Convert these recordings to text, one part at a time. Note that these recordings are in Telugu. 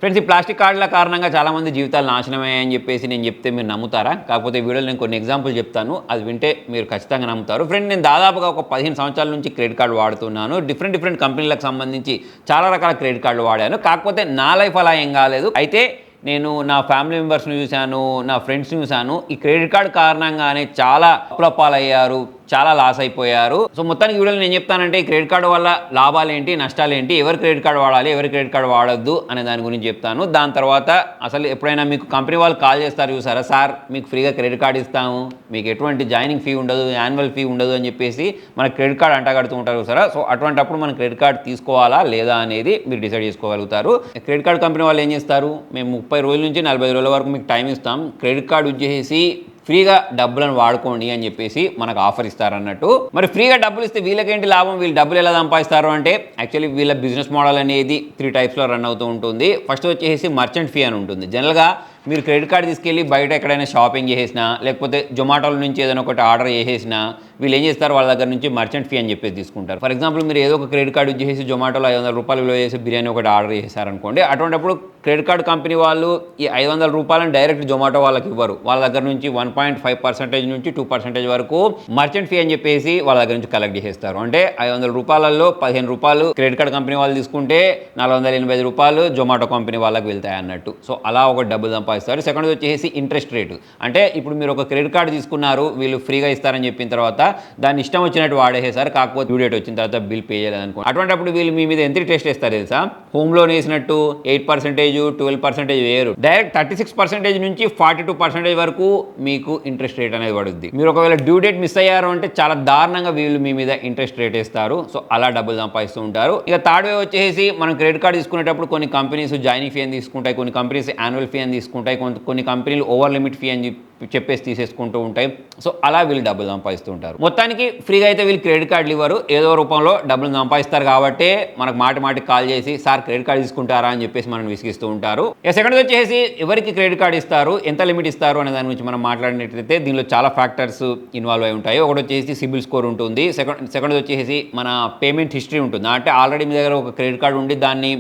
ఫ్రెండ్స్, ఈ ప్లాస్టిక్ కార్డుల కారణంగా చాలామంది జీవితాలు నాశనమయ్యాయని చెప్పేసి నేను చెప్తే మీరు నమ్ముతారా? కాకపోతే ఈ వీడియోలో నేను కొన్ని ఎగ్జాంపుల్ చెప్తాను, అది వింటే మీరు ఖచ్చితంగా నమ్ముతారు. ఫ్రెండ్, నేను దాదాపుగా ఒక 15 సంవత్సరాల నుంచి క్రెడిట్ కార్డు వాడుతున్నాను. డిఫరెంట్ కంపెనీలకు సంబంధించి చాలా రకాల క్రెడిట్ కార్డులు వాడాను. కాకపోతే నా లైఫ్ అలా ఏం కాలేదు. అయితే నేను నా ఫ్యామిలీ మెంబర్స్ని చూశాను, నా ఫ్రెండ్స్ని చూశాను. ఈ క్రెడిట్ కార్డు కారణంగానే చాలా అప్పులపాలయ్యారు, చాలా లాస్ అయిపోయారు. సో మొత్తానికి వీడియోలో నేను చెప్తానంటే ఈ క్రెడిట్ కార్డు వల్ల లాభాలు ఏంటి, నష్టాలు ఏంటి, ఎవరు క్రెడిట్ కార్డు వాడాలి, ఎవరు క్రెడిట్ కార్డు వాడొద్దు అనే దాని గురించి చెప్తాను. దాని తర్వాత అసలు ఎప్పుడైనా మీకు కంపెనీ వాళ్ళు కాల్ చేస్తారు చూసారా, సార్ మీకు ఫ్రీగా క్రెడిట్ కార్డు ఇస్తాము, మీకు ఎటువంటి జాయినింగ్ ఫీ ఉండదు, యాన్యువల్ ఫీ ఉండదు అని చెప్పేసి మన క్రెడిట్ కార్డు అంటగడుతూ ఉంటారు చూసారా. సో అటువంటిప్పుడు మనం క్రెడిట్ కార్డు తీసుకోవాలా లేదా అనేది మీరు డిసైడ్ చేసుకోగలుగుతారు. క్రెడిట్ కార్డు కంపెనీ వాళ్ళు ఏం చేస్తారు, మేము 30 రోజుల నుంచి 40 రోజుల వరకు మీకు టైం ఇస్తాం, క్రెడిట్ కార్డు వచ్చేసి ఫ్రీగా డబ్బులను వాడుకోండి అని చెప్పేసి మనకు ఆఫర్ ఇస్తారన్నట్టు. మరి ఫ్రీగా డబ్బులు ఇస్తే వీళ్ళకేంటి లాభం, వీళ్ళు డబ్బులు ఎలా సంపాదిస్తారు అంటే యాక్చువల్లీ వీళ్ళ బిజినెస్ మోడల్ అనేది 3 టైప్స్లో రన్ అవుతూ ఉంటుంది. ఫస్ట్ వచ్చేసి మర్చెంట్ ఫీ అని ఉంటుంది. జనరల్గా మీరు క్రెడిట్ కార్డు తీసుకెళ్ళి బయట ఎక్కడైనా షాపింగ్ చేసేసినా, లేకపోతే జొమాటోల నుంచి ఏదైనా ఒకటి ఆర్డర్ చేసేసినా వీళ్ళు ఏం చేస్తారు, వాళ్ళ దగ్గర నుంచి మర్చెంట్ ఫీ అని చెప్పేసి తీసుకుంటారు. ఫర్ ఎగ్జాంపుల్, మీరు ఏదో ఒక క్రెడిట్ కార్డు చేసి జొమాటోలో 500 రూపాయలు విలువ చేసి బిర్యానీ ఒకటి ఆర్డర్ చేశారనుకోండి. అటువంటిప్పుడు క్రెడిట్ కార్డు కంపెనీ వాళ్ళు ఈ 500 రూపాయలను డైరెక్ట్ జొమాటో వాళ్ళకి ఇవ్వరు. వాళ్ళ దగ్గర నుంచి 1.5% నుంచి 2% వరకు మర్చెంట్ ఫీ అని చెప్పేసి వాళ్ళ దగ్గర నుంచి కలెక్ట్ చేసేస్తారు. అంటే 500 రూపాయలలో 15 రూపాయలు క్రెడిట్ కార్డు కంపెనీ వాళ్ళు తీసుకుంటే 485 రూపాయలు జొమాటో కంపెనీ వాళ్ళకి వెళ్తాయి అన్నట్టు. సో అలా ఒక డబ్బులు సంపాదిస్తారు. సెకండ్ వచ్చేసి ఇంట్రెస్ట్ రేటు. అంటే ఇప్పుడు మీరు ఒక క్రెడిట్ కార్డు తీసుకున్నారు, వీళ్ళు ఫ్రీగా ఇస్తారని చెప్పిన తర్వాత దాన్ని ఇష్టం వచ్చినట్టు వాడేసేసారు, కాకపోతే డ్యూ డేట్ వచ్చిన తర్వాత బిల్ పే చేయాలనుకో. అటువంటిప్పుడు వీళ్ళు మీ మీద ఎంత ఇంట్రెస్ట్ వేస్తారు తెలుసా? హోమ్ లోన్ వేసినట్టు 8%, 12% వేయరు. డైరెక్ట్ 36% నుంచి 42% వరకు మీకు ఇంట్రెస్ట్ రేట్ అనేది పడుద్ది. మీరు ఒకవేళ డ్యూ డేట్ మిస్ అయ్యారు అంటే చాలా దారుణంగా వీళ్ళు మీ మీద ఇంట్రెస్ట్ రేట్ వేస్తారు. సో అలా డబ్బులు సంపాదిస్తూ ఉంటారు. ఇక థర్డ్ వే వచ్చేసి మనం క్రెడిట్ కార్డు తీసుకునేటప్పుడు కొన్ని కంపెనీస్ జాయినింగ్ ఫీ అని తీసుకుంటాయి, కొన్ని కంపెనీస్ యాన్యువల్ ఫీ అని తీసుకుంటాయి, కొన్ని కంపెనీలు ఓవర్ లిమిట్ ఫీ అని చెప్పేసి తీసేసుకుంటూ ఉంటాయి. సో అలా వీళ్ళు డబ్బులు సంపాదిస్తూ ఉంటారు. మొత్తానికి ఫ్రీగా అయితే వీళ్ళు క్రెడిట్ కార్డులు ఇవ్వరు, ఏదో రూపంలో డబ్బులు సంపాదిస్తారు. కాబట్టి మనకు మాటికి కాల్ చేసి సార్ క్రెడిట్ కార్డు తీసుకుంటారా అని చెప్పేసి మనం విసిగిస్తూ ఉంటారు. సెకండ్ వచ్చేసి ఎవరికి క్రెడిట్ కార్డు ఇస్తారు, ఎంత లిమిట్ ఇస్తారు అనే దాని గురించి మనం మాట్లాడినట్లయితే దీనిలో చాలా ఫ్యాక్టర్స్ ఇన్వాల్వ్ అయి ఉంటాయి. ఒకటి వచ్చేసి సిబిల్ స్కోర్ ఉంటుంది. సెకండ్ వచ్చేసి మన పేమెంట్ హిస్టరీ ఉంటుంది. అంటే ఆల్రెడీ మీ దగ్గర ఒక క్రెడిట్ కార్డు ఉండి దాన్ని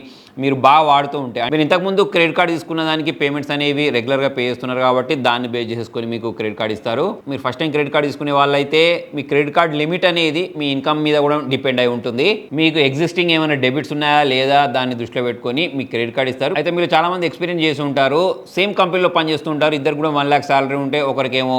మీరు బాగా వాడుతూ ఉంటే, మీరు ఇంతకుముందు క్రెడిట్ కార్డు తీసుకున్న దానికి పేమెంట్స్ అనేవి రెగ్యులర్గా పే చేస్తున్నారు కాబట్టి దాన్ని బేస్ చేసుకొని మీకు క్రెడిట్ కార్డు ఇస్తారు. మీరు ఫస్ట్ టైం క్రెడిట్ కార్డు తీసుకునే వాళ్ళైతే మీ క్రెడిట్ కార్డు లిమిట్ అనేది మీ ఇన్కమ్ మీద కూడా డిపెండ్ అయి ఉంటుంది. మీకు ఎగ్జిస్టింగ్ ఏమైనా డెబిట్స్ ఉన్నాయా లేదా దాన్ని దృష్టిలో పెట్టుకొని మీకు క్రెడిట్ కార్డు ఇస్తారు. అయితే మీరు చాలా మంది ఎక్స్పీరియన్స్ చేసి ఉంటారు, సేమ్ కంపెనీలో పనిచేస్తుంటారు, ఇద్దరు కూడా 1 lakh సాలరీ ఉంటే ఒకరికేమో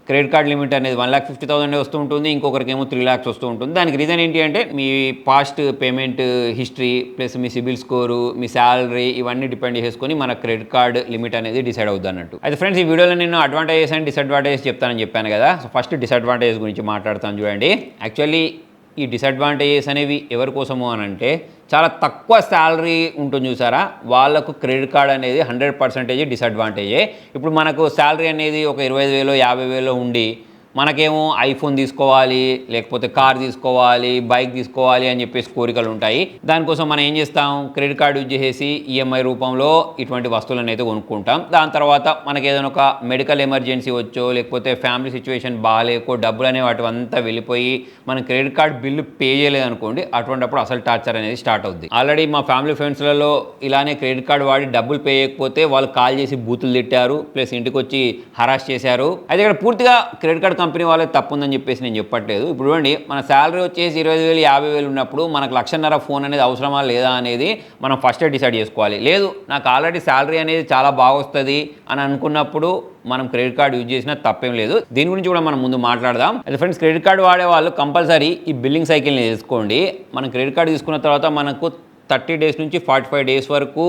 క్రెడిట్ కార్డ్ లిమిట్ అనేది 1,50,000 వస్తూ ఉంటుంది, ఇంకొకరికేమో 3 lakhs వస్తూ ఉంటుంది. దానికి రీజన్ ఏంటి అంటే మీ పాస్ట్ పేమెంట్ హిస్టరీ ప్లస్ మీ సిబిల్ స్కోరు, మీ శాలరీ, ఇవన్నీ డిపెండ్ చేసుకొని మన క్రెడిట్ కార్డ్ లిమిట్ అనేది డిసైడ్ అవుతుంది అన్నట్టు. అయితే ఫ్రెండ్స్, ఈ వీడియోలో నేను అడ్వాంటేజెస్ అండ్ డిసడ్వాంటేజెస్ చెప్తానని చెప్పాను కదా. సో ఫస్ట్ డిసడ్వాంటేజెస్ గురించి మాట్లాడతాను చూడండి. యాక్చువల్లీ ఈ డిసడ్వాంటేజెస్ అనేవి ఎవరి కోసము అని అంటే, చాలా తక్కువ శాలరీ ఉంటుంది చూసారా, వాళ్ళకు క్రెడిట్ కార్డ్ అనేది 100% డిసడ్వాంటేజే. ఇప్పుడు మనకు శాలరీ అనేది ఒక 25,000 50,000 ఉండి మనకేమో ఐఫోన్ తీసుకోవాలి, లేకపోతే కార్ తీసుకోవాలి, బైక్ తీసుకోవాలి అని చెప్పేసి కోరికలు ఉంటాయి. దానికోసం మనం ఏం చేస్తాం, క్రెడిట్ కార్డు యూజ్ చేసి ఈఎంఐ రూపంలో ఇటువంటి వస్తువులను అయితే కొనుక్కుంటాం. దాని తర్వాత మనకి ఏదైనా ఒక మెడికల్ ఎమర్జెన్సీ వచ్చో, లేకపోతే ఫ్యామిలీ సిచ్యువేషన్ బాగాలేకో డబ్బులు అనేవి అటువంతా వెళ్ళిపోయి మనం క్రెడిట్ కార్డు బిల్లు పే చేయలేదనుకోండి, అటువంటిప్పుడు అసలు టార్చర్ అనేది స్టార్ట్ అవుద్ది. ఆల్రెడీ మా ఫ్యామిలీ ఫ్రెండ్స్లలో ఇలానే క్రెడిట్ కార్డు వాడి డబ్బులు పే చేయకపోతే వాళ్ళు కాల్ చేసి బూతులు తిట్టారు, ప్లస్ ఇంటికి వచ్చి హరాస్ చేశారు. అయితే ఇక్కడ పూర్తిగా క్రెడిట్ కార్డు కంపెనీ వాళ్ళకి తప్పు ఉందని చెప్పేసి నేను చెప్పట్లేదు. ఇప్పుడు చూడండి, మన శాలరీ వచ్చేసి 25,000 50,000 ఉన్నప్పుడు మనకు 1,50,000 ఫోన్ అనేది అవసరమా లేదా అనేది మనం ఫస్టే డిసైడ్ చేసుకోవాలి. లేదు నాకు ఆల్రెడీ శాలరీ అనేది చాలా బాగా వస్తుంది అని అనుకున్నప్పుడు మనం క్రెడిట్ కార్డు యూజ్ చేసినా తప్పేం లేదు. దీని గురించి కూడా మనం ముందు మాట్లాడదాం. అయితే ఫ్రెండ్స్, క్రెడిట్ కార్డు వాడే వాళ్ళు కంపల్సరీ ఈ బిల్లింగ్ సైకిల్ని చేసుకోండి. మనం క్రెడిట్ కార్డు తీసుకున్న తర్వాత మనకు 30 days నుంచి 45 days వరకు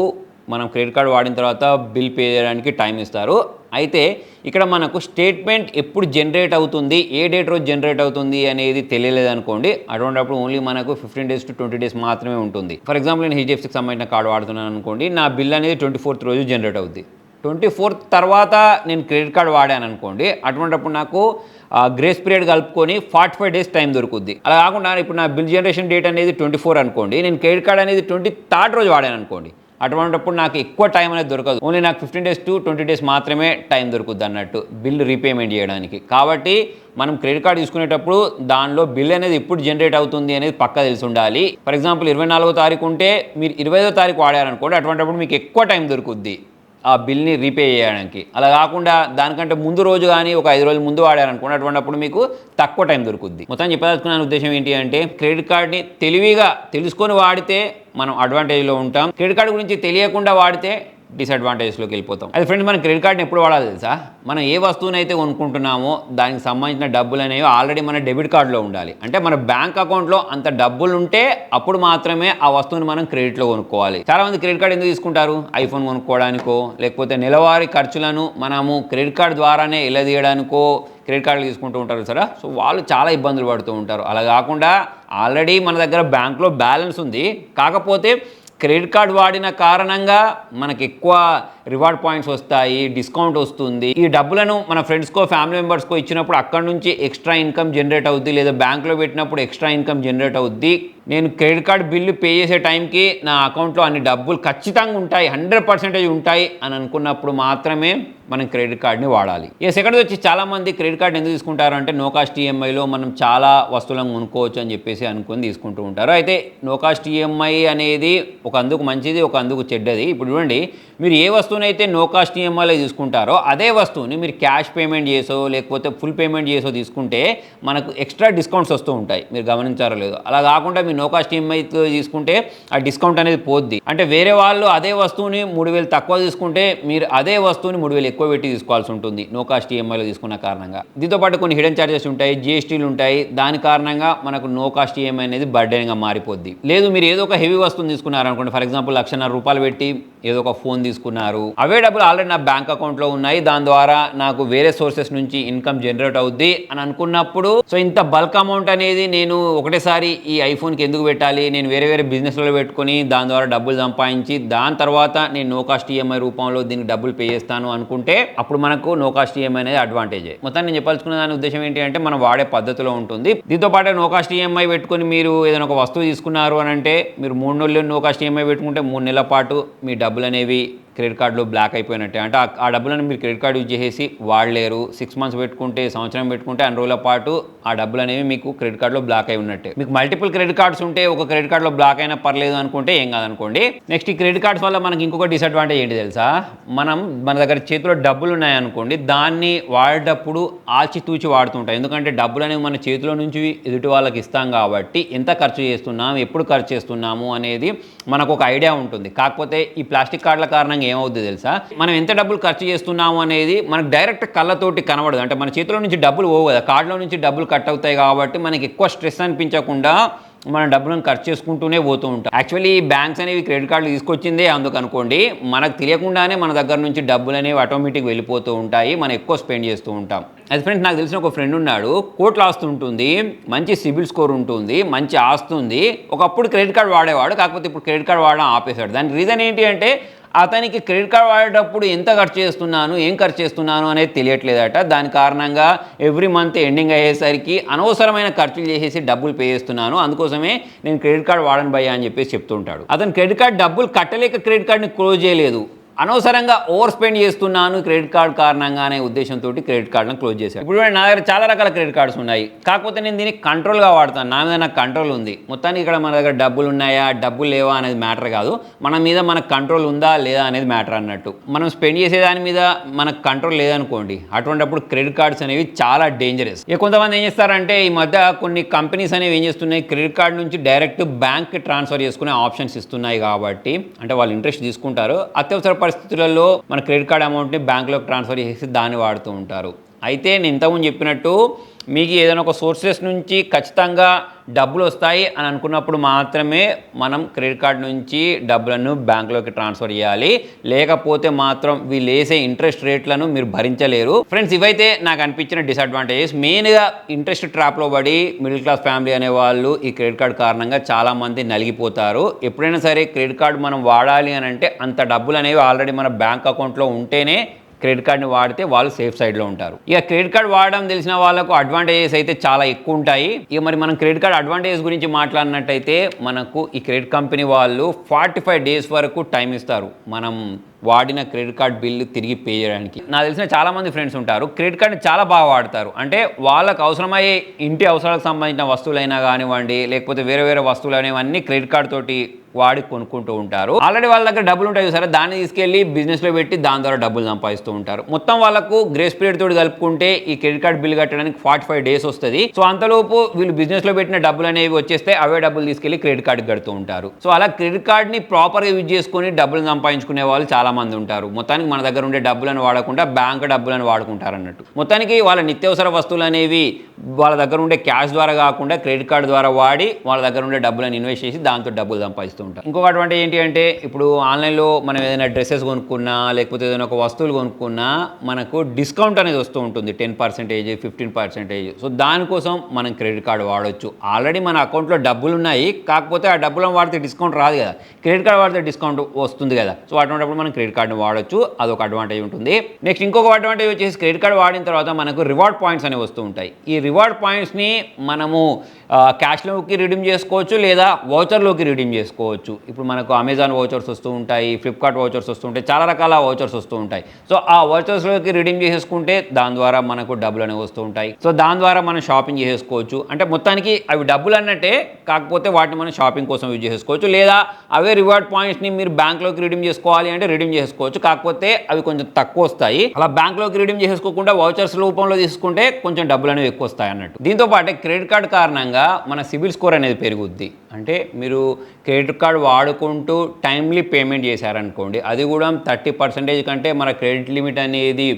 మనం క్రెడిట్ కార్డు వాడిన తర్వాత బిల్ పే చేయడానికి టైం ఇస్తారు. అయితే ఇక్కడ మనకు స్టేట్మెంట్ ఎప్పుడు జనరేట్ అవుతుంది, ఏ డేట్ రోజు జనరేట్ అవుతుంది అనేది తెలియలేదనుకోండి, అటువంటిప్పుడు ఓన్లీ మనకు 15 days to 20 days మాత్రమే ఉంటుంది. ఫర్ ఎగ్జాంపుల్, నేను హెచ్డిఎఫ్సికి సంబంధించిన కార్డు వాడుతున్నాను అనుకోండి, నా బిల్ అనేది 24th రోజు జనరేట్ అవుద్ది. 24th తర్వాత నేను క్రెడిట్ కార్డు వాడాను అనుకోండి, అటువంటిప్పుడు నాకు గ్రేస్ పీరియడ్ కలుపుకొని 45 days టైం దొరుకుద్ది. అలా కాకుండా ఇప్పుడు నా బిల్ జనరేషన్ డేట్ అనేది 24 అనుకోండి, నేను క్రెడిట్ కార్డు అనేది 23rd రోజు వాడాను అనుకోండి, అటువంటిప్పుడు నాకు ఎక్కువ టైం అనేది దొరకదు. ఓన్లీ నాకు 15 days to 20 days మాత్రమే టైం దొరుకుద్ది అన్నట్టు బిల్ రీపేమెంట్ చేయడానికి. కాబట్టి మనం క్రెడిట్ కార్డు తీసుకునేటప్పుడు దానిలో బిల్ అనేది ఎప్పుడు జనరేట్ అవుతుంది అనేది పక్కా తెలిసి ఉండాలి. ఫర్ ఎగ్జాంపుల్ 24వ తారీఖు ఉంటే మీరు 25వ తారీఖు వాడారనుకోండి, అటువంటిప్పుడు మీకు ఎక్కువ టైం దొరుకుద్ది ఆ బిల్ని రీపే చేయడానికి. అలా కాకుండా దానికంటే ముందు రోజు కానీ ఒక 5 రోజుల ముందు వాడారనుకోండి, అటువంటిప్పుడు మీకు తక్కువ టైం దొరుకుద్ది. మొత్తం చెప్పదలుచుకున్న ఉద్దేశం ఏంటి అంటే క్రెడిట్ కార్డ్ని తెలివిగా తెలుసుకొని వాడితే మనం అడ్వాంటేజ్లో ఉంటాం. క్రెడిట్ కార్డు గురించి తెలియకుండా వాడితే డిసడ్వాంటేజెస్లోకి వెళ్ళిపోతాం. అది ఫ్రెండ్స్, మనం క్రెడిట్ కార్డ్ని ఎప్పుడు వాడాలి తెలుసా? మనం ఏ వస్తువునైతే కొనుక్కుంటున్నామో దానికి సంబంధించిన డబ్బులు అనేవి ఆల్రెడీ మన డెబిట్ కార్డులో ఉండాలి. అంటే మన బ్యాంక్ అకౌంట్లో అంత డబ్బులు ఉంటే అప్పుడు మాత్రమే ఆ వస్తువుని మనం క్రెడిట్లో కొనుక్కోవాలి. చాలామంది క్రెడిట్ కార్డు ఎందుకు తీసుకుంటారు? ఐఫోన్ కొనుక్కోవడానికో, లేకపోతే నెలవారీ ఖర్చులను మనము క్రెడిట్ కార్డు ద్వారానే ఎల్లదీయడానికో క్రెడిట్ కార్డులు తీసుకుంటూ ఉంటారు సరే. సో వాళ్ళు చాలా ఇబ్బందులు పడుతూ ఉంటారు. అలా కాకుండా ఆల్రెడీ మన దగ్గర బ్యాంక్లో బ్యాలెన్స్ ఉంది, కాకపోతే క్రెడిట్ కార్డ్ వాడిన కారణంగా మనకి ఎక్కువ రివార్డ్ పాయింట్స్ వస్తాయి, డిస్కౌంట్ వస్తుంది. ఈ డబ్బులను మన ఫ్రెండ్స్కో ఫ్యామిలీ మెంబర్స్కో ఇచ్చినప్పుడు అక్కడ నుంచి ఎక్స్ట్రా ఇన్కమ్ జనరేట్ అవుద్ది, లేదా బ్యాంక్లో పెట్టినప్పుడు ఎక్స్ట్రా ఇన్కమ్ జనరేట్ అవుద్ది. నేను క్రెడిట్ కార్డ్ బిల్లు పే చేసే టైంకి నా అకౌంట్లో అన్ని డబ్బులు ఖచ్చితంగా ఉంటాయి, 100% ఉంటాయి అని అనుకున్నప్పుడు మాత్రమే మనం క్రెడిట్ కార్డ్ని వాడాలి. సెకండ్ వచ్చి చాలామంది క్రెడిట్ కార్డ్ ఎందుకు తీసుకుంటారు అంటే నో కాస్ట్ ఈఎంఐలో మనం చాలా వస్తువులను కొనుక్కోవచ్చు అని చెప్పేసి అనుకుని తీసుకుంటూ ఉంటారు. అయితే నో కాస్ట్ ఈఎంఐ అనేది ఒక అందుకు మంచిది, ఒక అందుకు చెడ్డది. ఇప్పుడు చూడండి, మీరు ఏ వస్తువునైతే నో కాస్ట్ ఈఎంఐలో తీసుకుంటారో అదే వస్తువుని మీరు క్యాష్ పేమెంట్ చేసో లేకపోతే ఫుల్ పేమెంట్ చేసో తీసుకుంటే మనకు ఎక్స్ట్రా డిస్కౌంట్స్ వస్తూ ఉంటాయి. మీరు గమనించారో లేదో? అలా కాకుండా మీరు నో కాస్ట్ ఈఎంఐతో తీసుకుంటే ఆ డిస్కౌంట్ అనేది పోద్ది. అంటే వేరే వాళ్ళు అదే వస్తువుని 3,000 తక్కువ తీసుకుంటే మీరు అదే వస్తువుని 3,000 ఎక్కువ పెట్టి తీసుకోవాల్సి ఉంటుంది నో కాస్ట్ ఈఎంఐలో తీసుకున్న కారణంగా. దీంతో పాటు కొన్ని హిడెన్ ఛార్జెస్ ఉంటాయి, జిఎస్టీలు ఉంటాయి. దాని కారణంగా మనకు నో కాస్ట్ ఈఎంఐ అనేది బర్డెన్గా మారిపోద్ది. లేదు మీరు ఏదో ఒక హెవీ వస్తువుని తీసుకున్నారనుకోండి, ఫర్ ఎగ్జాంపుల్ 1,50,000 పెట్టి ఏదో ఒక ఫోన్ తీసుకున్నారు, అవే డబ్బులు ఆల్రెడీ నా బ్యాంక్ అకౌంట్లో ఉన్నాయి, దాని ద్వారా నాకు వేరే సోర్సెస్ నుంచి ఇన్కమ్ జనరేట్ అవుద్ది అని అనుకున్నప్పుడు సో ఇంత బల్క్ అమౌంట్ అనేది నేను ఒకటేసారి ఈ ఐఫోన్కి ఎందుకు పెట్టాలి, నేను వేరే వేరే బిజినెస్లో పెట్టుకుని దాని ద్వారా డబ్బులు సంపాదించి దాని తర్వాత నేను నో కాస్ట్ ఈఎంఐ రూపంలో దీనికి డబ్బులు పే చేస్తాను అనుకుంటే అప్పుడు మనకు నో కాస్ట్ ఈఎంఐ అనేది అడ్వాంటేజే. మొత్తం నేను చెప్పాల్సుకున్న దాని ఉద్దేశం ఏంటి అంటే మనం వాడే పద్ధతిలో ఉంటుంది. దీంతో పాటు నో కాస్ట్ ఈఎంఐ పెట్టుకుని మీరు ఏదైనా ఒక వస్తువు తీసుకున్నారు అని అంటే మీరు 3 నెలలు నో కాస్ట్ ఈఎంఐ పెట్టుకుంటే 3 నెలల పాటు మీ డబ్బులు అనేవి క్రెడిట్ కార్డులో బ్లాక్ అయిపోయినట్టే. అంటే ఆ డబ్బులను మీరు క్రెడిట్ కార్డు యూజ్ చేసేసి వాడలేరు. 6 months పెట్టుకుంటే, సంవత్సరం పెట్టుకుంటే అన్ని రోజుల పాటు ఆ డబ్బులు అనేవి మీకు క్రెడిట్ కార్డులో బ్లాక్ అయి ఉన్నట్టే. మీకు మల్టిపుల్ క్రెడిట్ కార్డ్స్ ఉంటే ఒక క్రెడిట్ కార్డులో బ్లాక్ అయినా పర్లేదు అనుకుంటే ఏం కాదనుకోండి. నెక్స్ట్ ఈ క్రెడిట్ కార్డ్స్ వల్ల మనకి ఇంకొక డిసడ్వాంటేజ్ ఏంటి తెలుసా? మన దగ్గర చేతిలో డబ్బులు ఉన్నాయనుకోండి, దాన్ని వాడేటప్పుడు ఆచితూచి వాడుతుంటాం. ఎందుకంటే డబ్బులు అనేవి మన చేతిలో నుంచి ఎదుటి వాళ్ళకి ఇస్తాం కాబట్టి ఎంత ఖర్చు చేస్తున్నాం, ఎప్పుడు ఖర్చు చేస్తున్నాము అనేది మనకు ఒక ఐడియా ఉంటుంది. కాకపోతే ఈ ప్లాస్టిక్ కార్డుల కారణంగా ఏమవుద్ది తెలుసా? మనం ఎంత డబ్బులు ఖర్చు చేస్తున్నాము అనేది మనకు డైరెక్ట్ కళ్ళతోటి కనబడదు. అంటే మన చేతిలో నుంచి డబ్బులు పోవు కదా, కార్డులో నుంచి డబ్బులు కట్ అవుతాయి కాబట్టి మనకి ఎక్కువ స్ట్రెస్ అనిపించకుండా మన డబ్బులను ఖర్చు చేసుకుంటూనే పోతూ ఉంటాం. యాక్చువల్లీ బ్యాంక్స్ అనేవి క్రెడిట్ కార్డులు తీసుకొచ్చిందే అందుకు అనుకోండి, మనకు తెలియకుండానే మన దగ్గర నుంచి డబ్బులు అనేవి ఆటోమేటిక్ వెళ్ళిపోతూ ఉంటాయి, మనం ఎక్కువ స్పెండ్ చేస్తూ ఉంటాం. అది ఫ్రెండ్స్, నాకు తెలిసిన ఒక ఫ్రెండ్ ఉన్నాడు, కోట్లు ఆస్తి ఉంటుంది, మంచి సిబిల్ స్కోర్ ఉంటుంది, మంచి ఆస్తి ఉంది. ఒకప్పుడు క్రెడిట్ కార్డు వాడేవాడు, కాకపోతే ఇప్పుడు క్రెడిట్ కార్డు వాడడం ఆపేశాడు. దానికి రీజన్ ఏంటి అంటే అతనికి క్రెడిట్ కార్డ్ వాడేటప్పుడు ఎంత ఖర్చు చేస్తున్నాను, ఏం ఖర్చు చేస్తున్నాను అనేది తెలియట్లేదట. దాని కారణంగా ఎవ్రీ మంత్ ఎండింగ్ అయ్యేసరికి అనవసరమైన ఖర్చులు చేసేసి డబ్బులు పే చేస్తున్నాను, అందుకోసమే నేను క్రెడిట్ కార్డ్ వాడను భయ్యా అని చెప్పేసి చెప్తుంటాడు. అతను క్రెడిట్ కార్డ్ డబ్బులు కట్టలేక క్రెడిట్ కార్డ్ని క్లోజ్ చేయలేదు, అనవసరంగా ఓవర్ స్పెండ్ చేస్తున్నాను క్రెడిట్ కార్డ్ కారణంగా అనే ఉద్దేశంతో క్రెడిట్ కార్డులను క్లోజ్ చేశాను. ఇప్పుడు నా దగ్గర చాలా రకాల క్రెడిట్ కార్డ్స్ ఉన్నాయి, కాకపోతే నేను దీన్ని కంట్రోల్గా వాడతాను. నా మీద నాకు కంట్రోల్ ఉంది. మొత్తానికి ఇక్కడ మన దగ్గర డబ్బులు ఉన్నాయా, డబ్బులు లేవా అనేది మ్యాటర్ కాదు, మన మీద మనకు కంట్రోల్ ఉందా లేదా అనేది మ్యాటర్ అన్నట్టు. మనం స్పెండ్ చేసే దాని మీద మనకు కంట్రోల్ లేదనుకోండి, అటువంటిప్పుడు క్రెడిట్ కార్డ్స్ అనేవి చాలా డేంజరస్. కొంతమంది ఏం చేస్తారంటే ఈ మధ్య కొన్ని కంపెనీస్ అనేవి ఏం చేస్తున్నాయి, క్రెడిట్ కార్డ్ నుంచి డైరెక్ట్ బ్యాంక్కి ట్రాన్స్ఫర్ చేసుకునే ఆప్షన్స్ ఇస్తున్నాయి. కాబట్టి అంటే వాళ్ళు ఇంట్రెస్ట్ తీసుకుంటారు, అత్యవసర పరిస్థితులలో మన క్రెడిట్ కార్డ్ అమౌంట్ని బ్యాంకులోకి ట్రాన్స్ఫర్ చేసి దాన్ని వాడుతూ ఉంటారు. అయితే నేను ఇంతకుముందు చెప్పినట్టు మీకు ఏదైనా ఒక సోర్సెస్ నుంచి ఖచ్చితంగా డబ్బులు వస్తాయి అని అనుకున్నప్పుడు మాత్రమే మనం క్రెడిట్ కార్డ్ నుంచి డబ్బులను బ్యాంకులోకి ట్రాన్స్ఫర్ చేయాలి, లేకపోతే మాత్రం వీళ్ళు వేసే ఇంట్రెస్ట్ రేట్లను మీరు భరించలేరు. ఫ్రెండ్స్, ఇవైతే నాకు అనిపించిన డిసడ్వాంటేజెస్. మెయిన్గా ఇంట్రెస్ట్ ట్రాప్లో పడి మిడిల్ క్లాస్ ఫ్యామిలీ అనే వాళ్ళు ఈ క్రెడిట్ కార్డ్ కారణంగా చాలామంది నలిగిపోతారు. ఎప్పుడైనా సరే క్రెడిట్ కార్డ్ మనం వాడాలి అని అంటే అంత డబ్బులు అనేవి ఆల్రెడీ మన బ్యాంక్ అకౌంట్లో ఉంటేనే క్రెడిట్ కార్డ్ని వాడితే వాళ్ళు సేఫ్ సైడ్లో ఉంటారు. ఇక క్రెడిట్ కార్డ్ వాడడం తెలిసిన వాళ్ళకు అడ్వాంటేజెస్ అయితే చాలా ఎక్కువ ఉంటాయి. ఇక మరి మనం క్రెడిట్ కార్డ్ అడ్వాంటేజెస్ గురించి మాట్లాడినట్టయితే మనకు ఈ క్రెడిట్ కంపెనీ వాళ్ళు 45 days వరకు టైం ఇస్తారు మనం వాడిన క్రెడిట్ కార్డ్ బిల్లు తిరిగి పే చేయడానికి. నాకు తెలిసిన చాలామంది ఫ్రెండ్స్ ఉంటారు క్రెడిట్ కార్డ్ని చాలా బాగా వాడతారు. అంటే వాళ్ళకు అవసరమయ్యే ఇంటి అవసరాలకు సంబంధించిన వస్తువులైనా కానివ్వండి, లేకపోతే వేరే వేరే వస్తువులు అనేవన్నీ క్రెడిట్ కార్డ్ తోటి వాడి కొనుక్కుంటూ ఉంటారు. ఆల్రెడీ వాళ్ళ దగ్గర డబ్బులు ఉంటాయి సరే, దాన్ని తీసుకెళ్లి బిజినెస్లో పెట్టి దాని ద్వారా డబ్బులు సంపాదిస్తూ ఉంటారు. మొత్తం వాళ్ళకు గ్రేస్ పీరియడ్ తోటి కలుపుకుంటే ఈ క్రెడిట్ కార్డ్ బిల్ కట్టడానికి 45 days వస్తుంది. సో అంతలోపు వీళ్ళు బిజినెస్లో పెట్టిన డబ్బులు అనేవి వచ్చేస్తే అవే డబ్బులు తీసుకెళ్లి క్రెడిట్ కార్డు కడుతూ ఉంటారు. సో అలా క్రెడిట్ కార్డ్ని ప్రాపర్గా యూజ్ చేసుకొని డబ్బులు సంపాదించుకునే వాళ్ళు చాలా మంది ఉంటారు. మొత్తానికి మన దగ్గర ఉండే డబ్బులను వాడకుండా బ్యాంక్ డబ్బులను వాడుకుంటారు అన్నట్టు. మొత్తానికి వాళ్ళ నిత్యావసర వస్తువులు అనేవి వాళ్ళ దగ్గర ఉండే క్యాష్ ద్వారా కాకుండా క్రెడిట్ కార్డు ద్వారా వాడి వాళ్ళ దగ్గర ఉండే డబ్బులను ఇన్వెస్ట్ చేసి దాంతో డబ్బులు సంపాదిస్తూ ఉంటారు. ఇంకొక అడ్వాంటేజ్ ఏంటి అంటే ఇప్పుడు ఆన్లైన్లో మనం ఏదైనా డ్రెస్సెస్ కొనుక్కున్నా లేకపోతే ఏదైనా ఒక వస్తువులు కొనుక్కున్నా మనకు డిస్కౌంట్ అనేది వస్తూ ఉంటుంది 10%, 15%. సో దానికోసం మనం క్రెడిట్ కార్డు వాడవచ్చు. ఆల్రెడీ మన అకౌంట్లో డబ్బులు ఉన్నాయి, కాకపోతే ఆ డబ్బులను వాడితే డిస్కౌంట్ రాదు కదా, క్రెడిట్ కార్డు వాడితే డిస్కౌంట్ వస్తుంది కదా. సో అటువంటిప్పుడు మనం క్రెడిట్ కార్డుని వాడచ్చు, అదొక అడ్వాంటేజ్ ఉంటుంది. నెక్స్ట్ ఇంకొక అడ్వాంటేజ్ వచ్చేసి క్రెడిట్ కార్డు వాడిన తర్వాత మనకు రివార్డ్ పాయింట్స్ అనేవి వస్తూ ఉంటాయి. ఈ రివార్డ్ పాయింట్స్ని మనము క్యాష్లోకి రిడీమ్ చేసుకోవచ్చు లేదా వౌచర్లోకి రిడీమ్ చేసుకోవచ్చు. ఇప్పుడు మనకు అమెజాన్ వౌచర్స్ వస్తూ ఉంటాయి, ఫ్లిప్కార్ట్ వౌచర్స్ వస్తూ ఉంటాయి, చాలా రకాల వౌచర్స్ వస్తూ ఉంటాయి. సో ఆ వౌచర్స్లోకి రిడీమ్ చేసేసుకుంటే దాని ద్వారా మనకు డబ్బులు అనేవి వస్తూ ఉంటాయి. సో దాని ద్వారా మనం షాపింగ్ చేసుకోవచ్చు. అంటే మొత్తానికి అవి డబ్బులు అన్నట్టే, కాకపోతే వాటిని మనం షాపింగ్ కోసం యూజ్ చేసుకోవచ్చు. లేదా అవే రివార్డ్ పాయింట్స్ని మీరు బ్యాంక్లోకి రిడీమ్ చేసుకోవాలి అంటే రిడీమ్ చేసుకోవచ్చు, కాకపోతే అవి కొంచెం తక్కువ వస్తాయి. అలా బ్యాంక్లోకి రిడీమ్ చేసుకోకుండా వౌచర్స్ రూపంలో తీసుకుంటే కొంచెం డబ్బులు అనేవి ఎక్కువ వస్తాయి అన్నట్టు. దీంతో పాటు క్రెడిట్ కార్డు కారణంగా మన సిబిల్ స్కోర్ అనేది పెరుగుద్ది. అంటే మీరు క్రెడిట్ కార్డు వాడుకుంటూ టైమ్లీ పేమెంట్ చేశారనుకోండి, అది కూడా 30% కంటే మన క్రెడిట్ లిమిట్ అనేది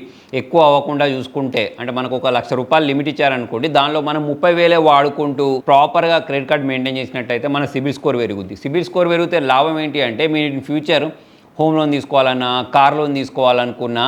ఎక్కువ అవ్వకుండా చూసుకుంటే, అంటే మనకు ఒక ₹1,00,000 లిమిట్ ఇచ్చారనుకోండి, దానిలో మనం 30,000 వాడుకుంటూ ప్రాపర్గా క్రెడిట్ కార్డు మెయింటైన్ చేసినట్టయితే మన సిబిల్ స్కోర్ పెరుగుద్ది. సిబిల్ స్కోర్ పెరిగితే లాభం ఏంటి అంటే మీరు ఇన్ ఫ్యూచర్ హోమ్ లోన్ తీసుకోవాలన్నా, కార్ లోన్ తీసుకోవాలనుకున్నా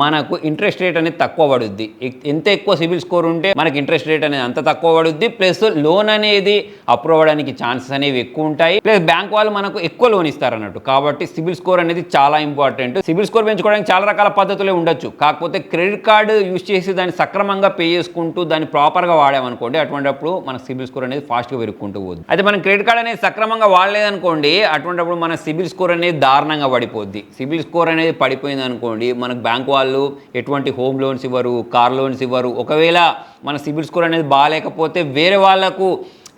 మనకు ఇంట్రెస్ట్ రేట్ అనేది తక్కువ పడుద్ది. ఎంత ఎక్కువ సిబిల్ స్కోర్ ఉంటే మనకి ఇంట్రెస్ట్ రేట్ అనేది అంత తక్కువ పడుద్ది. ప్లస్ లోన్ అనేది అప్రూవ్ అవ్వడానికి ఛాన్సెస్ అనేవి ఎక్కువ ఉంటాయి. ప్లస్ బ్యాంక్ వాళ్ళు మనకు ఎక్కువ లోన్ ఇస్తారు అన్నట్టు. కాబట్టి సిబిల్ స్కోర్ అనేది చాలా ఇంపార్టెంట్. సిబిల్ స్కోర్ పెంచుకోవడానికి చాలా రకాల పద్ధతులే ఉండొచ్చు, కాకపోతే క్రెడిట్ కార్డు యూజ్ చేసి దాన్ని సక్రమంగా పే చేసుకుంటూ దాన్ని ప్రాపర్గా వాడామనుకోండి, అటువంటిప్పుడు మన సిబిల్ స్కోర్ అనేది ఫాస్ట్గా పెరుగుకుంటూ పోద్ది. అయితే మనం క్రెడిట్ కార్డ్ అనేది సక్రమంగా వాడలేదనుకోండి, అటువంటిప్పుడు మన సిబిల్ స్కోర్ అనేది దారుణంగా పడిపోద్ది. సిబిల్ స్కోర్ అనేది పడిపోయింది అనుకోండి, మనకు బ్యాంక్ వాళ్ళు ఎటువంటి హోమ్ లోన్స్ ఇవ్వరు, కార్ లోన్స్ ఇవ్వరు. ఒకవేళ మన సిబిల్ స్కోర్ అనేది బాగాలేకపోతే వేరే వాళ్ళకు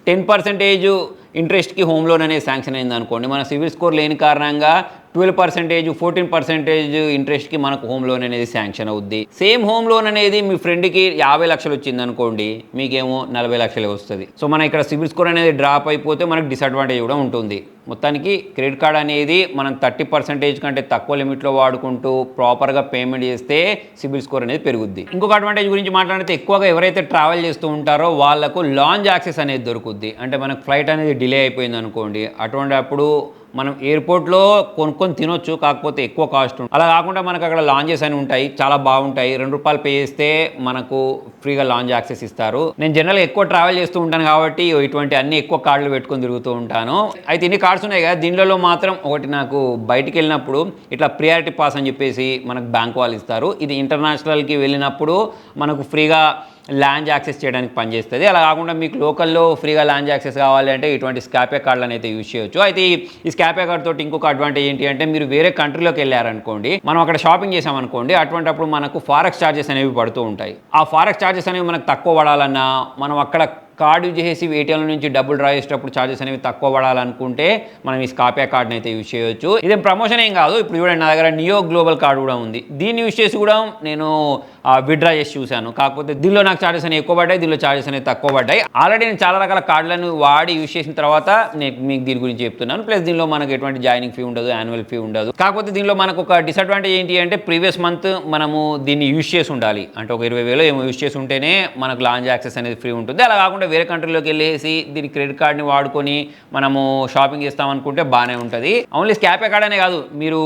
10% ఇంట్రెస్ట్కి హోమ్ లోన్ అనేది శాంక్షన్ అయింది అనుకోండి, మన సిబిల్ స్కోర్ లేని కారణంగా 12%, 14% ఇంట్రెస్ట్కి మనకు హోమ్ లోన్ అనేది శాంక్షన్ అవుద్ది. సేమ్ హోమ్ లోన్ అనేది మీ ఫ్రెండ్కి 50 లక్షలు వచ్చింది అనుకోండి, మీకేమో 40 లక్షలే వస్తుంది. సో మన ఇక్కడ సిబిల్ స్కోర్ అనేది డ్రాప్ అయిపోతే మనకు డిసడ్వాంటేజ్ కూడా ఉంటుంది. మొత్తానికి క్రెడిట్ కార్డ్ అనేది మనం 30% కంటే తక్కువ లిమిట్లో వాడుకుంటూ ప్రాపర్గా పేమెంట్ చేస్తే సిబిల్ స్కోర్ అనేది పెరుగుద్ది. ఇంకొక అడ్వాంటేజ్ గురించి మాట్లాడితే ఎక్కువగా ఎవరైతే ట్రావెల్ చేస్తూ ఉంటారో వాళ్ళకు లాంజ్ యాక్సెస్ అనేది దొరుకుద్ది. అంటే మనకు ఫ్లైట్ అనేది డిలే అయిపోయింది అనుకోండి, అటువంటి అప్పుడు మనం ఎయిర్పోర్ట్లో కొనుక్కొని తినొచ్చు, కాకపోతే ఎక్కువ కాస్ట్ ఉంటుంది. అలా కాకుండా మనకు అక్కడ లాంజెస్ అని ఉంటాయి, చాలా బాగుంటాయి. ₹2 పే చేస్తే మనకు ఫ్రీగా లాంజ్ యాక్సెస్ ఇస్తారు. నేను జనరల్గా ఎక్కువ ట్రావెల్ చేస్తూ ఉంటాను కాబట్టి ఇటువంటి అన్ని ఎక్కువ కార్డులు పెట్టుకొని తిరుగుతూ ఉంటాను. అయితే ఇన్ని కార్డ్స్ ఉన్నాయి కదా, దీనిలో మాత్రం ఒకటి నాకు బయటికి వెళ్ళినప్పుడు ఇట్లా ప్రియారిటీ పాస్ అని చెప్పేసి మనకు బ్యాంక్ వాళ్ళు ఇస్తారు. ఇది ఇంటర్నేషనల్కి వెళ్ళినప్పుడు మనకు ఫ్రీగా లాంజ్ యాక్సెస్ చేయడానికి పనిచేస్తుంది. అలా కాకుండా మీకు లోకల్లో ఫ్రీగా లాంజ్ యాక్సెస్ కావాలి అంటే ఇటువంటి స్కాపే కార్డులను అయితే యూజ్ చేయొచ్చు. అయితే ఈ స్కాపే కార్డ్ తోటి ఇంకొక అడ్వాంటేజ్ ఏంటి అంటే మీరు వేరే కంట్రీలోకి వెళ్ళారనుకోండి, మనం అక్కడ షాపింగ్ చేసామనుకోండి, అటువంటిప్పుడు మనకు ఫారెక్స్ ఛార్జెస్ అనేవి పడుతూ ఉంటాయి. ఆ ఫారెక్స్ ఛార్జెస్ అనేవి మనకు తక్కువ పడాలన్నా, మనం అక్కడ కార్డు యూజ్ చేసి ఏటీఎం నుంచి డబ్బులు డ్రా చేసేటప్పుడు ఛార్జెస్ అనేవి తక్కువ పడాలనుకుంటే మనం ఈ స్కాపే కార్డ్ని అయితే యూజ్ చేయొచ్చు. ఇదేం ప్రమోషన్ ఏం కాదు. ఇప్పుడు చూడండి, నా దగ్గర నియో గ్లోబల్ కార్డు కూడా ఉంది. దీన్ని యూజ్ చేసి కూడా నేను విత్డ్రా చేసి చూశాను. కాకపోతే దీనిలో నాకు ఛార్జెస్ అనేవి ఎక్కువ పడ్డాయి, దీనిలో ఛార్జెస్ అనేవి తక్కువ పడ్డాయి. ఆల్రెడీ నేను చాలా రకాల కార్డులను వాడి యూజ్ చేసిన తర్వాత నేను మీకు దీని గురించి చెప్తున్నాను. ప్లస్ దీనిలో మనకు ఎటువంటి జాయినింగ్ ఫీ ఉండదు, యాన్యువల్ ఫీ ఉండదు. కాకపోతే దీనిలో మనకు ఒక డిసడ్వాంటేజ్ ఏంటి అంటే ప్రీవియస్ మంత్ మనము దీన్ని యూజ్ చేసి ఉండాలి. అంటే ఒక 20,000 ఏమో యూజ్ చేసి ఉంటేనే మనకు లాంజ్ యాక్సెస్ అనేది ఫ్రీ ఉంటుంది. అలా కాకుండా వేరే కంట్రీలోకి వెళ్ళేసి దీని క్రెడిట్ కార్డ్ని వాడుకొని మనము షాపింగ్ చేస్తామనుకుంటే బాగానే ఉంటుంది. ఓన్లీ స్కాపే కార్డ్ అనే కాదు, మీరు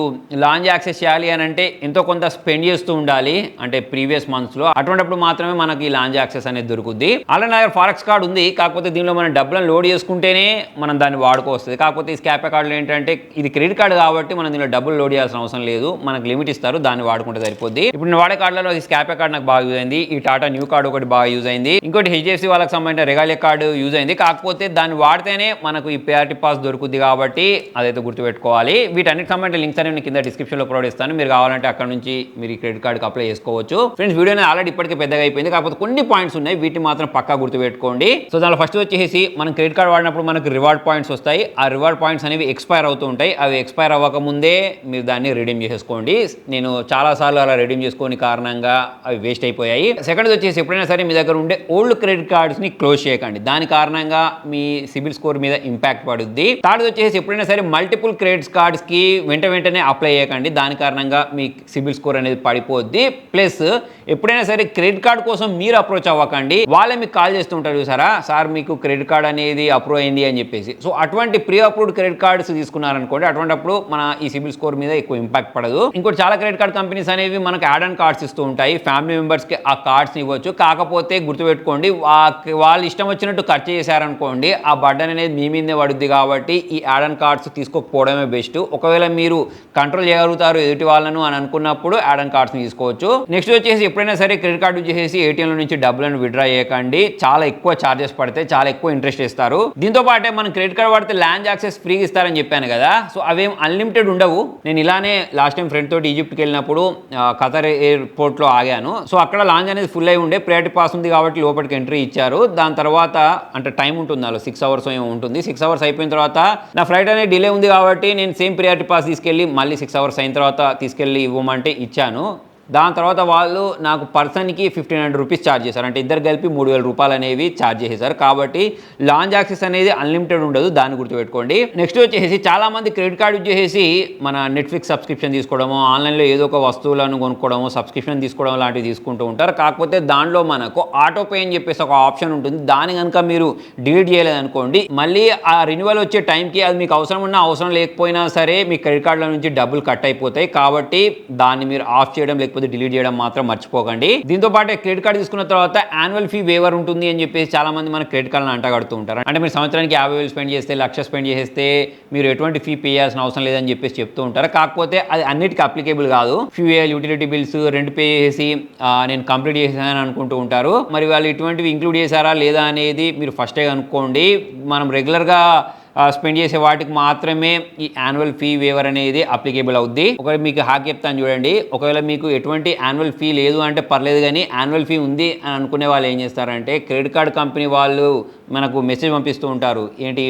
లాంజ్ యాక్సెస్ చేయాలి అని అంటే ఎంతో కొంత స్పెండ్ చేస్తూ ఉండాలి. అంటే ప్రీవియస్ ప్రీవియస్ మంత్స్లో. అటువంటిప్పుడు మాత్రమే మనకి లాంజ్ యాక్సెస్ అనేది దొరుకుద్ది. ఆల్రెడీ నా దగ్గర ఫారెక్స్ కార్డ్ ఉంది, కాకపోతే దీనిలో మనం డబ్బులను లోడ్ చేసుకుంటేనే మనం దాన్ని వాడుకోవస్తుంది. కాకపోతే ఈ స్కాపే కార్డులో ఏంటంటే ఇది క్రెడిట్ కార్డు కాబట్టి మనం దీనిలో డబ్బులు లోడ్ చేయాల్సిన అవసరం లేదు, మనకు లిమిట్ ఇస్తారు, దాన్ని వాడుకుంటే సరిపోద్ది. ఇప్పుడు నేను వాడే కార్డులలో ఈ స్కాపే కార్డు నాకు బాగా యూజ్ అయింది, ఈ టాటా న్యూ కార్డు ఒకటి బాగా యూజ్ అయింది, ఇంకోటి హెచ్డిఎఫ్సి వాళ్ళకి సంబంధించిన రెగాలియా కార్డు యూజ్ అయింది. కాకపోతే దాన్ని వాడితేనే మనకు ఈ ప్రయారిటీ పాస్ దొరుకుద్ది కాబట్టి అదైతే గుర్తుపెట్టుకోవాలి. వీటన్నిటికి సంబంధించిన లింక్స్ అనేవి కింద డిస్క్రిప్షన్లో ప్రొవైడ్ ఇస్తాను, మీరు కావాలంటే అక్కడ నుంచి మీరు ఈ క్రెడిట్ కార్డుకి అప్లై చేసుకోవచ్చు. ఫ్రెండ్స్, వీడియో ఆల్రెడీ ఇప్పటికే పెద్దగా అయిపోయింది, కాకపోతే కొన్ని పాయింట్స్ ఉన్నాయి, వీటిని మాత్రం పక్కా గుర్తుపెట్టుకోండి. సో దానిలో ఫస్ట్ వచ్చేసి మనం క్రెడిట్ కార్డ్ వాడినప్పుడు మనకు రివార్డ్ పాయింట్స్ వస్తాయి. ఆ రివార్డ్ పాయింట్స్ అనేవి ఎక్స్పైర్ అవుతూ ఉంటాయి. అవి ఎక్స్పైర్ అవ్వకముందే మీరు దాన్ని రిడీమ్ చేసేసుకోండి. నేను చాలాసార్లు అలా రిడీమ్ చేసుకోని కారణంగా అవి వేస్ట్ అయిపోయాయి. సెకండ్ వచ్చేసి ఎప్పుడైనా సరే మీ దగ్గర ఉండే ఓల్డ్ క్రెడిట్ కార్డ్స్ని క్లోజ్ చేయకండి, దాని కారణంగా మీ సిబిల్ స్కోర్ మీద ఇంపాక్ట్ పడుద్ది. థర్డ్ వచ్చేసి ఎప్పుడైనా సరే మల్టిపుల్ క్రెడిట్ కార్డ్స్కి వెంటనే అప్లై చేయకండి, దాని కారణంగా మీ సిబిల్ స్కోర్ అనేది పడిపోద్ది. ప్లస్ ఎప్పుడైనా సరే క్రెడిట్ కార్డ్ కోసం మీరు అప్రోచ్ అవ్వకండి, వాళ్ళే మీకు కాల్ చేస్తూ ఉంటారు చూసారా, సార్ మీకు క్రెడిట్ కార్డ్ అనేది అప్రూవ్ అయింది అని చెప్పేసి. సో అటువంటి ప్రీ అప్రూవ్డ్ క్రెడిట్ కార్డ్స్ తీసుకున్నారనుకోండి, అటువంటిప్పుడు మన ఈ సిబిల్ స్కోర్ మీద ఎక్కువ ఇంపాక్ట్ పడదు. ఇంకోటి చాలా క్రెడిట్ కార్డ్ కంపెనీస్ అనేవి మనకు యాడ్ ఆన్ కార్డ్స్ ఇస్తూ ఉంటాయి, ఫ్యామిలీ మెంబర్స్కి ఆ కార్డ్స్ ఇవ్వచ్చు. కాకపోతే గుర్తుపెట్టుకోండి, వాళ్ళు ఇష్టం వచ్చినట్టు ఖర్చు చేశారనుకోండి, ఆ బర్డన్ అనేది మీ మీదే పడుద్ది. కాబట్టి ఈ యాడ్ ఆన్ కార్డ్స్ తీసుకోకపోవడమే బెస్ట్. ఒకవేళ మీరు కంట్రోల్ చేయగలుగుతారు ఎదుటి వాళ్ళను అని అనుకున్నప్పుడు యాడ్ ఆన్ కార్డ్స్ని తీసుకోవచ్చు. నెక్స్ట్ వచ్చేసి ఎప్పుడైనా సరే క్రెడిట్ కార్డు వచ్చేసి ఏటీఎంల నుంచి డబ్బులను విత్డ్రా చేయకండి, చాలా ఎక్కువ చార్జెస్ పడతాయి, చాలా ఎక్కువ ఇంట్రెస్ట్ ఇస్తారు. దీంతో పాటే మనం క్రెడిట్ కార్డు వాడితే లాంజ్ యాక్సెస్ ఫ్రీగా ఇస్తారని చెప్పాను కదా, సో అవేం అన్లిమిటెడ్ ఉండవు. నేను ఇలానే లాస్ట్ టైం ఫ్రెండ్ తోటి ఈజిప్ట్కి వెళ్ళినప్పుడు ఖతర్ ఎయిర్పోర్ట్లో ఆగాను. సో అక్కడ లాంజ్ అనేది ఫుల్ అయి ఉండే, ప్రయారిటీ పాస్ ఉంది కాబట్టి లోపలికి ఎంట్రీ ఇచ్చారు. దాని తర్వాత అంటే టైం ఉంటుంది, అలా 6 hours ఏమో ఉంటుంది. 6 hours అయిపోయిన తర్వాత నా ఫ్లైట్ అనేది డిలే ఉంది కాబట్టి నేను సేమ్ ప్రయారిటీ పాస్ తీసుకెళ్ళి మళ్ళీ 6 hours అయిన తర్వాత తీసుకెళ్ళి ఇవ్వమంటే ఇచ్చాను. దాని తర్వాత వాళ్ళు నాకు పర్సన్కి 1500 రూపీస్ ఛార్జ్ చేశారు, అంటే ఇద్దరు కలిపి 3000 రూపాయలు అనేవి ఛార్జ్ చేసేసారు. కాబట్టి లాంజ్ యాక్సెస్ అనేది అన్లిమిటెడ్ ఉండదు, దాన్ని గుర్తుపెట్టుకోండి. నెక్స్ట్ వచ్చేసి చాలామంది క్రెడిట్ కార్డు వచ్చేసి మన నెట్ఫ్లిక్స్ సబ్స్క్రిప్షన్ తీసుకోవడము, ఆన్లైన్లో ఏదో ఒక వస్తువులను కొనుక్కోవడము, సబ్స్క్రిప్షన్ తీసుకోవడం లాంటివి తీసుకుంటూ ఉంటారు. కాకపోతే దానిలో మనకు ఆటో పే అని చెప్పేసి ఒక ఆప్షన్ ఉంటుంది, దాని కనుక మీరు డిలీట్ చేయలేదనుకోండి, మళ్ళీ ఆ రెన్యువల్ వచ్చే టైంకి అది మీకు అవసరం ఉన్నా అవసరం లేకపోయినా సరే మీ క్రెడిట్ కార్డుల నుంచి డబ్బులు కట్ అయిపోతాయి. కాబట్టి దాన్ని మీరు ఆఫ్ చేయడం లేకపోతే డిలీట్ చేయడం మాత్రం మర్చిపోకండి. దీంతో పాటు క్రెడిట్ కార్డు తీసుకున్న తర్వాత యాన్యువల్ ఫీ వేవర్ ఉంటుంది అని చెప్పేసి చాలా మంది మన క్రెడిట్ కార్డులను అంటగడుతూ ఉంటారు. అంటే మీరు సంవత్సరానికి 50,000 స్పెండ్ చేస్తే, 1,00,000 స్పెండ్ చేస్తే మీరు ఎటువంటి ఫీ పే చేయాల్సిన అవసరం లేదని చెప్పేసి చెప్తూ ఉంటారు. కాకపోతే అది అన్నిటికీ అప్లికేబుల్ కాదు. Fuel, utility bills rent pay చేసి నేను కంప్లీట్ చేశానని అనుకుంటూ ఉంటారు. మరి వాళ్ళు ఇటువంటివి ఇంక్లూడ్ చేశారా లేదా అనేది మీరు ఫస్టే కనుక్కోండి. మనం రెగ్యులర్గా స్పెండ్ చేసే వాటికి మాత్రమే ఈ యాన్యువల్ ఫీ వేవర్ అనేది అప్లికేబుల్ అవుద్ది. ఒకవేళ మీకు హాక్ చెప్తాను చూడండి, ఒకవేళ మీకు ఎటువంటి యాన్యువల్ ఫీ లేదు అంటే పర్లేదు, కానీ యాన్యువల్ ఫీ ఉంది అని అనుకునే వాళ్ళు ఏం చేస్తారంటే క్రెడిట్ కార్డ్ కంపెనీ వాళ్ళు మనకు మెసేజ్ పంపిస్తూ ఉంటారు, ఏంటి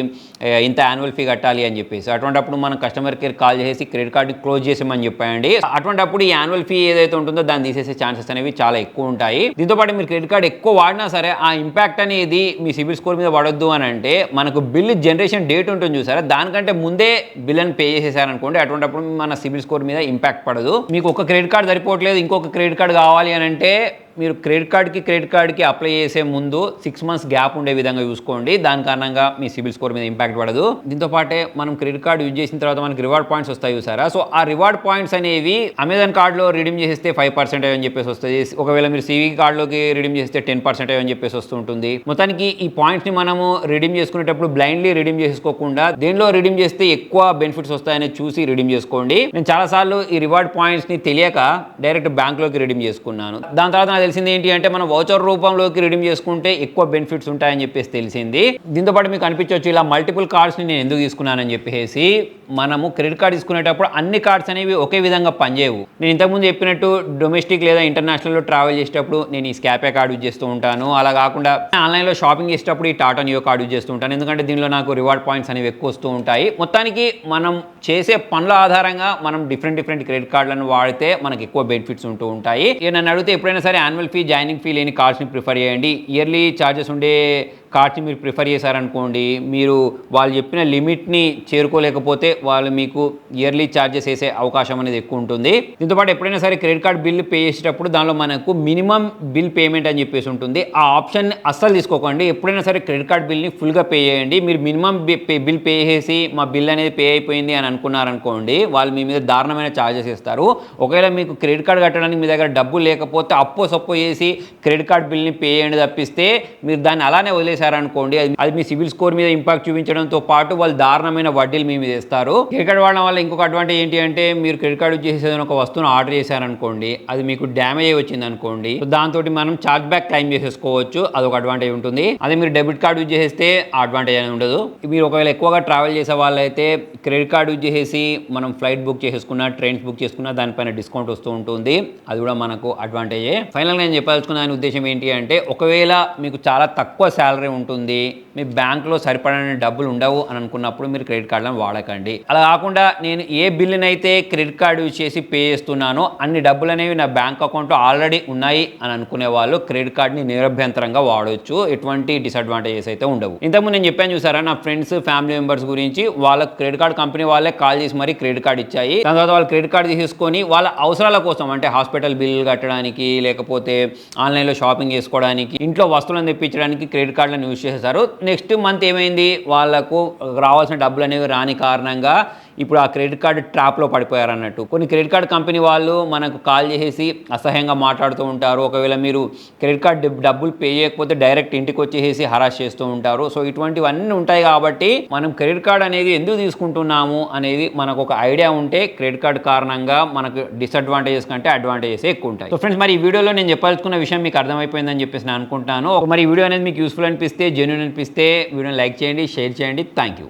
ఇంత యాన్యువల్ ఫీ కట్టాలి అని చెప్పేసి. అటువంటిప్పుడు మనం కస్టమర్ కేర్ కాల్ చేసి క్రెడిట్ కార్డ్ని క్లోజ్ చేసామని చెప్పండి. అటువంటిప్పుడు ఈ యాన్యువల్ ఫీ ఏదైతే ఉంటుందో దాన్ని తీసేసే ఛాన్సెస్ అనేవి చాలా ఎక్కువ ఉంటాయి. దీంతో పాటు మీరు క్రెడిట్ కార్డ్ ఎక్కువ వాడినా సరే ఆ ఇంపాక్ట్ అనేది మీ సిబిల్ స్కోర్ మీద పడొద్దు అని అంటే మనకు బిల్ జనరేషన్ డేట్ ఉంటుంది చూసారా, దానికంటే ముందే బిల్ అని పే చేసేసారనుకోండి, అటువంటిప్పుడు మన సిబిల్ స్కోర్ మీద ఇంపాక్ట్ పడదు. మీకు ఒక క్రెడిట్ కార్డ్ సరిపోవట్లేదు, ఇంకొక క్రెడిట్ కార్డ్ కావాలి అని అంటే మీరు క్రెడిట్ కార్డ్కి అప్లై చేసే ముందు 6 months గ్యాప్ ఉండే విధంగా చూసుకోండి, దాని కారణంగా మీ సిబిల్ స్కోర్ మీద ఇంపాక్ట్ పడదు. దీంతో పాటే మనం క్రెడిట్ కార్డ్ యూజ్ చేసిన తర్వాత మనకి రివార్డ్ పాయింట్స్ వస్తాయి చూసారా, సో ఆ రివార్డ్ పాయింట్స్ అనేవి అమెజాన్ కార్డులో రిడీమ్ చేస్తే 5% అని చెప్పేసి వస్తుంది. ఒకవేళ మీరు సివి కార్డులోకి రిడీమ్ చేస్తే 10% అని చెప్పేసి వస్తుంటుంది. మొత్తానికి ఈ పాయింట్స్ని మనము రిడీమ్ చేసుకునేటప్పుడు బ్లైండ్లీ రిడీమ్ చేసుకోకుండా దేనిలో రిడీమ్ చేస్తే ఎక్కువ బెనిఫిట్స్ వస్తాయని చూసి రిడీమ్ చేసుకోండి. నేను చాలాసార్లు ఈ రివార్డ్ పాయింట్స్ని తెలియక డైరెక్ట్ బ్యాంక్లోకి రిడీమ్ చేసుకున్నాను. దాని తర్వాత తెలిసింది ఏంటి అంటే మనం వౌచర్ రూపంలోకి రిడీమ్ చేసుకుంటే ఎక్కువ బెనిఫిట్స్ ఉంటాయని చెప్పేసి తెలిసింది. దీంతో పాటు మీకు అనిపించవచ్చు ఇలా మల్టిపుల్ కార్డ్స్ని నేను ఎందుకు తీసుకున్నానని చెప్పేసి. మనము క్రెడిట్ కార్డ్ తీసుకునేటప్పుడు అన్ని కార్డ్స్ అనేవి ఒకే విధంగా పనిచేయవు. నేను ఇంతకుముందు చెప్పినట్టు డొమెస్టిక్ లేదా ఇంటర్నేషనల్లో ట్రావెల్ చేసేటప్పుడు నేను ఈ స్కాపే కార్డు యూజ్ చేస్తూ ఉంటాను. అలా కాకుండా ఆన్లైన్లో షాపింగ్ చేసేటప్పుడు ఈ టాటా న్యూ కార్డు యూజ్ చేస్తూ ఉంటాను, ఎందుకంటే దీనిలో నాకు రివార్డ్ పాయింట్స్ అనేవి ఎక్కువ వస్తూ ఉంటాయి. మొత్తానికి మనం చేసే పనుల ఆధారంగా మనం డిఫరెంట్ క్రెడిట్ కార్డులను వాడితే మనకి ఎక్కువ బెనిఫిట్స్ ఉంటూ ఉంటాయి. నన్ను అడిగితే ఎప్పుడైనా సరే యాన్యువల్ ఫీ, జాయినింగ్ ఫీ లేని కార్డ్స్ని ప్రిఫర్ చేయండి. ఇయర్లీ ఛార్జెస్ ఉండే కార్డ్స్ని మీరు ప్రిఫర్ చేశారనుకోండి, మీరు వాళ్ళు చెప్పిన లిమిట్ని చేరుకోలేకపోతే వాళ్ళు మీకు ఇయర్లీ ఛార్జెస్ వేసే అవకాశం అనేది ఎక్కువ ఉంటుంది. దీంతోపాటు ఎప్పుడైనా సరే క్రెడిట్ కార్డ్ బిల్ పే చేసేటప్పుడు దానిలో మనకు మినిమం బిల్ పేమెంట్ అని చెప్పేసి ఉంటుంది. ఆ ఆప్షన్ అస్సలు తీసుకోకండి. ఎప్పుడైనా సరే క్రెడిట్ కార్డ్ బిల్ని ఫుల్గా పే చేయండి. మీరు మినిమం బిల్ పే చేసి మా బిల్ అనేది పే అయిపోయింది అని అనుకున్నారనుకోండి, వాళ్ళు మీ మీద దారుణమైన ఛార్జెస్ ఇస్తారు. ఒకవేళ మీకు క్రెడిట్ కార్డ్ కట్టడానికి మీ దగ్గర డబ్బు లేకపోతే అప్పో సప్పో చేసి క్రెడిట్ కార్డ్ బిల్ని పే చేయండి తప్పిస్తే మీరు దాన్ని అలానే వదిలేశారనుకోండి, అది మీ సివిల్ స్కోర్ మీద ఇంపాక్ట్ చూపించడంతో పాటు వాళ్ళు దారుణమైన వడ్డీలు మీ మీద ఇస్తారు. క్రెడిట్ కార్డ్ వాడడం వల్ల ఇంకొక అడ్వాంటేజ్ ఏంటి అంటే, మీరు క్రెడిట్ కార్డు చేసి ఒక వస్తువును ఆర్డర్ చేశారనుకోండి, అది మీకు డ్యామేజ్ అయ్యి వచ్చింది అనుకోండి, దాంతో మనం ఛార్జ్ బ్యాక్ క్లెయిమ్ చేసేసుకోవచ్చు. అదొక అడ్వాంటేజ్ ఉంటుంది. అదే మీరు డెబిట్ కార్డు యూజ్ చేస్తే ఆ అడ్వాంటేజ్ అనేది ఉండదు. మీరు ఒకవేళ ఎక్కువగా ట్రావెల్ చేసే వాళ్ళైతే క్రెడిట్ కార్డు యూజ్ చేసి మనం ఫ్లైట్ బుక్ చేసుకున్నా, ట్రైన్స్ బుక్ చేసుకున్నా దానిపైన డిస్కౌంట్ వస్తూ ఉంటుంది. అది కూడా మనకు అడ్వాంటేజే. ఫైనల్గా నేను చెప్పాల్సుకున్న దాని ఉద్దేశం ఏంటి అంటే, ఒకవేళ మీకు చాలా తక్కువ శాలరీ ఉంటుంది, మీ బ్యాంక్లో సరిపడని డబ్బులు ఉండవు అని అనుకున్నప్పుడు మీరు క్రెడిట్ కార్డులను వాడకండి. అలా కాకుండా నేను ఏ బిల్లునైతే క్రెడిట్ కార్డు యూజ్ చేసి పే చేస్తున్నానో అన్ని డబ్బులు అనేవి నా బ్యాంక్ అకౌంట్లో ఆల్రెడీ ఉన్నాయి అని అనుకునే వాళ్ళు క్రెడిట్ కార్డ్ని నిరభ్యంతరంగా వాడవచ్చు. ఎటువంటి డిసడ్వాంటేజెస్ అయితే ఉండవు. ఇంతకుముందు నేను చెప్పాను చూసారా, నా ఫ్రెండ్స్ ఫ్యామిలీ మెంబర్స్ గురించి, వాళ్ళ క్రెడిట్ కార్డ్ కంపెనీ వాళ్ళే కాల్ చేసి మరీ క్రెడిట్ కార్డ్ ఇచ్చాయి. దాని తర్వాత వాళ్ళు క్రెడిట్ కార్డ్ తీసుకొని వాళ్ళ అవసరాల కోసం, అంటే హాస్పిటల్ బిల్లు కట్టడానికి, లేకపోతే ఆన్లైన్లో షాపింగ్ చేసుకోవడానికి, ఇంట్లో వస్తువులను తెప్పించడానికి క్రెడిట్ కార్డులను యూజ్ చేసేసారు. నెక్స్ట్ మంత్ ఏమైంది, వాళ్ళకు రావాల్సిన డబ్బులు అనేవి రాని కారణంగా ఇప్పుడు ఆ క్రెడిట్ కార్డు ట్రాప్లో పడిపోయారు అన్నట్టు. కొన్ని క్రెడిట్ కార్డ్ కంపెనీ వాళ్ళు మనకు కాల్ చేసి అసహ్యంగా మాట్లాడుతూ ఉంటారు. ఒకవేళ మీరు క్రెడిట్ కార్డ్ డబ్బులు పే చేయకపోతే డైరెక్ట్ ఇంటికి వచ్చేసి హరాస్ చేస్తూ ఉంటారు. సో ఇటువంటివన్నీ ఉంటాయి కాబట్టి మనం క్రెడిట్ కార్డ్ అనేది ఎందుకు తీసుకుంటున్నాము అనేది మనకు ఒక ఐడియా ఉంటే క్రెడిట్ కార్డ్ కారణంగా మనకు డిసడ్వాంటేజెస్ కంటే అడ్వాంటేజెస్ ఎక్కువ ఉంటాయి. సో ఫ్రెండ్స్, మరి ఈ వీడియోలో నేను చెప్పాల్సుకున్న విషయం మీకు అర్థమైపోయిందని చెప్పేసి నేను అనుకుంటాను. మరి ఈ వీడియో అనేది మీకు యూస్ఫుల్ అనిపిస్తే, జెన్యూన్ అనిపిస్తే వీడియోని లైక్ చేయండి, షేర్ చేయండి. Thank you.